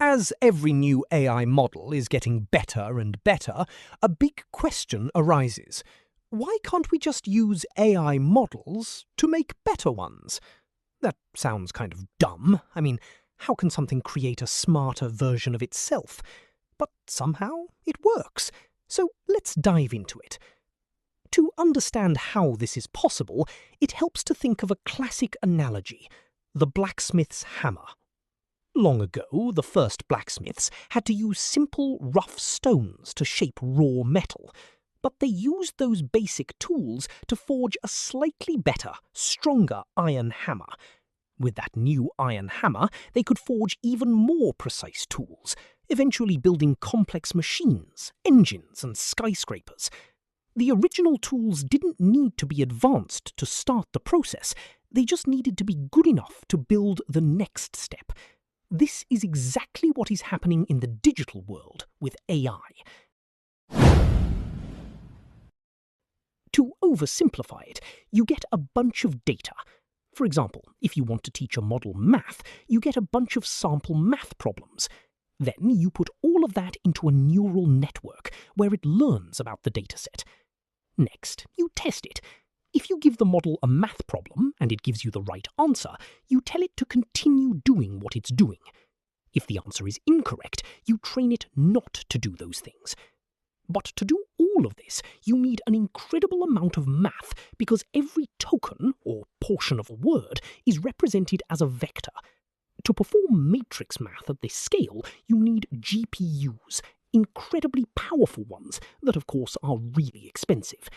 As every new AI model is getting better and better, a big question arises. Why can't we just use AI models to make better ones? That sounds kind of dumb. I mean, how can something create a smarter version of itself? But somehow it works. So let's dive into it. To understand how this is possible, it helps to think of a classic analogy: the blacksmith's hammer. Long ago, the first blacksmiths had to use simple, rough stones to shape raw metal, but they used those basic tools to forge a slightly better, stronger iron hammer. With that new iron hammer, they could forge even more precise tools, eventually building complex machines, engines, and skyscrapers. The original tools didn't need to be advanced to start the process, they just needed to be good enough to build the next step. This is exactly what is happening in the digital world with AI. To oversimplify it, you get a bunch of data. For example, if you want to teach a model math, you get a bunch of sample math problems. Then you put all of that into a neural network where it learns about the dataset. Next, you test it. If you give the model a math problem and it gives you the right answer, you tell it to continue doing what it's doing. If the answer is incorrect, you train it not to do those things. But to do all of this, you need an incredible amount of math because every token, or portion of a word, is represented as a vector. To perform matrix math at this scale, you need GPUs, incredibly powerful ones that of course are really expensive.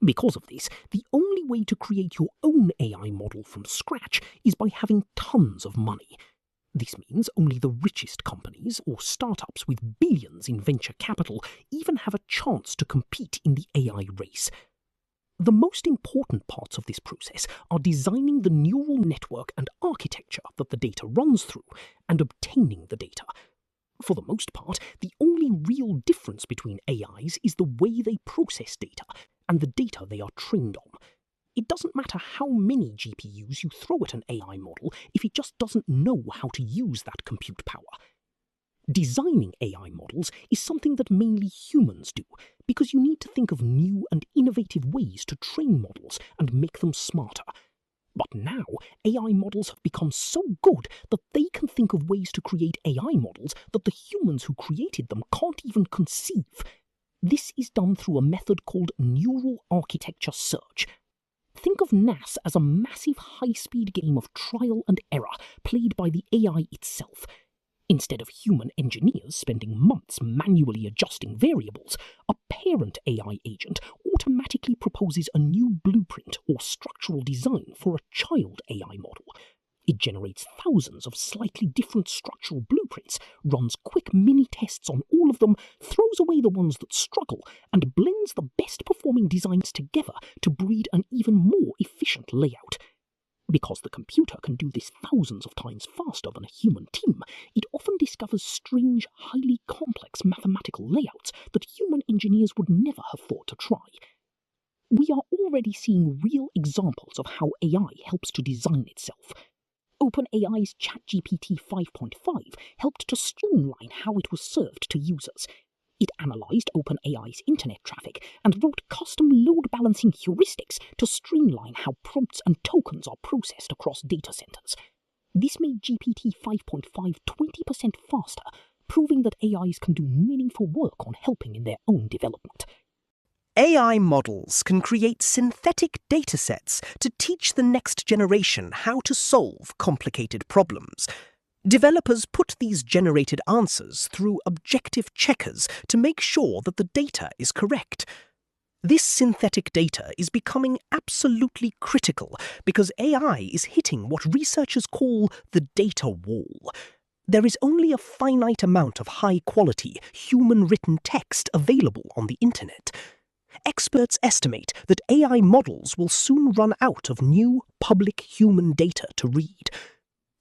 Because of this, the only way to create your own AI model from scratch is by having tons of money. This means only the richest companies or startups with billions in venture capital even have a chance to compete in the AI race. The most important parts of this process are designing the neural network and architecture that the data runs through and obtaining the data. For the most part, the only real difference between AIs is the way they process data and the data they are trained on. It doesn't matter how many GPUs you throw at an AI model if it just doesn't know how to use that compute power. Designing AI models is something that mainly humans do, because you need to think of new and innovative ways to train models and make them smarter. But now, AI models have become so good that they can think of ways to create AI models that the humans who created them can't even conceive. This is done through a method called neural architecture search. Think of NAS as a massive high-speed game of trial and error played by the AI itself. Instead of human engineers spending months manually adjusting variables, a parent AI agent automatically proposes a new blueprint or structural design for a child AI model. It generates thousands of slightly different structural blueprints, runs quick mini-tests on all of them, throws away the ones that struggle, and blends the best-performing designs together to breed an even more efficient layout. Because the computer can do this thousands of times faster than a human team, it often discovers strange, highly complex mathematical layouts that human engineers would never have thought to try. We are already seeing real examples of how AI helps to design itself. OpenAI's ChatGPT 5.5 helped to streamline how it was served to users. It analysed OpenAI's internet traffic and wrote custom load balancing heuristics to streamline how prompts and tokens are processed across data centers. This made GPT 5.5 20% faster, proving that AIs can do meaningful work on helping in their own development. AI models can create synthetic datasets to teach the next generation how to solve complicated problems. Developers put these generated answers through objective checkers to make sure that the data is correct. This synthetic data is becoming absolutely critical because AI is hitting what researchers call the data wall. There is only a finite amount of high-quality, human-written text available on the internet. Experts estimate that AI models will soon run out of new, public human data to read.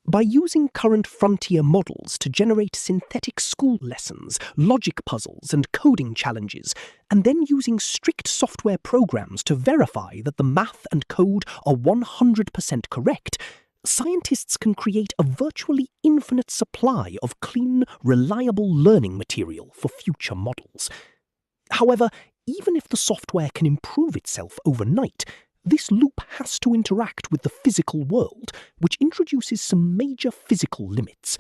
By using current frontier models to generate synthetic school lessons, logic puzzles, and coding challenges, and then using strict software programs to verify that the math and code are 100% correct, scientists can create a virtually infinite supply of clean, reliable learning material for future models. However, even if the software can improve itself overnight, this loop has to interact with the physical world, which introduces some major physical limits.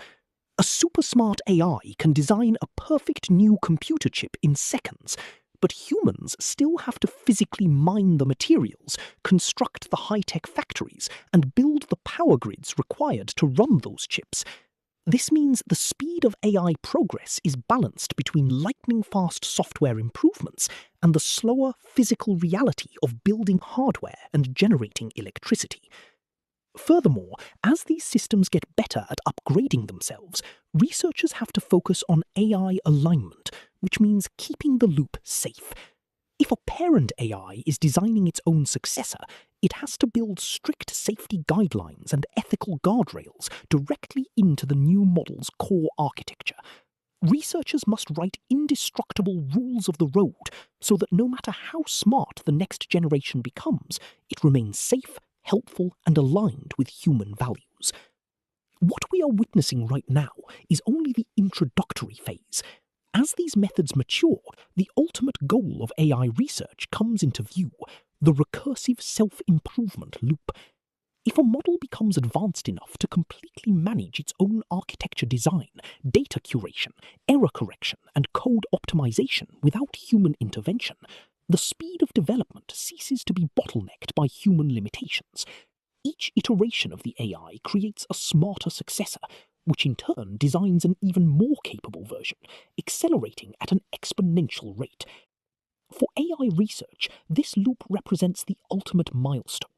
A super-smart AI can design a perfect new computer chip in seconds, but humans still have to physically mine the materials, construct the high-tech factories, and build the power grids required to run those chips. This means the speed of AI progress is balanced between lightning-fast software improvements and the slower physical reality of building hardware and generating electricity. Furthermore, as these systems get better at upgrading themselves, researchers have to focus on AI alignment, which means keeping the loop safe. If a parent AI is designing its own successor, it has to build strict safety guidelines and ethical guardrails directly into the new model's core architecture. Researchers must write indestructible rules of the road so that no matter how smart the next generation becomes, it remains safe, helpful, and aligned with human values. What we are witnessing right now is only the introductory phase. As these methods mature, the ultimate goal of AI research comes into view: the recursive self-improvement loop. If a model becomes advanced enough to completely manage its own architecture design, data curation, error correction, and code optimization without human intervention, the speed of development ceases to be bottlenecked by human limitations. Each iteration of the AI creates a smarter successor, which in turn designs an even more capable version, accelerating at an exponential rate. For AI research, this loop represents the ultimate milestone.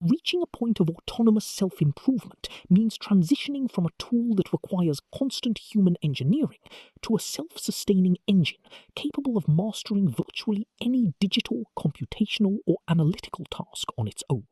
Reaching a point of autonomous self-improvement means transitioning from a tool that requires constant human engineering to a self-sustaining engine capable of mastering virtually any digital, computational, or analytical task on its own.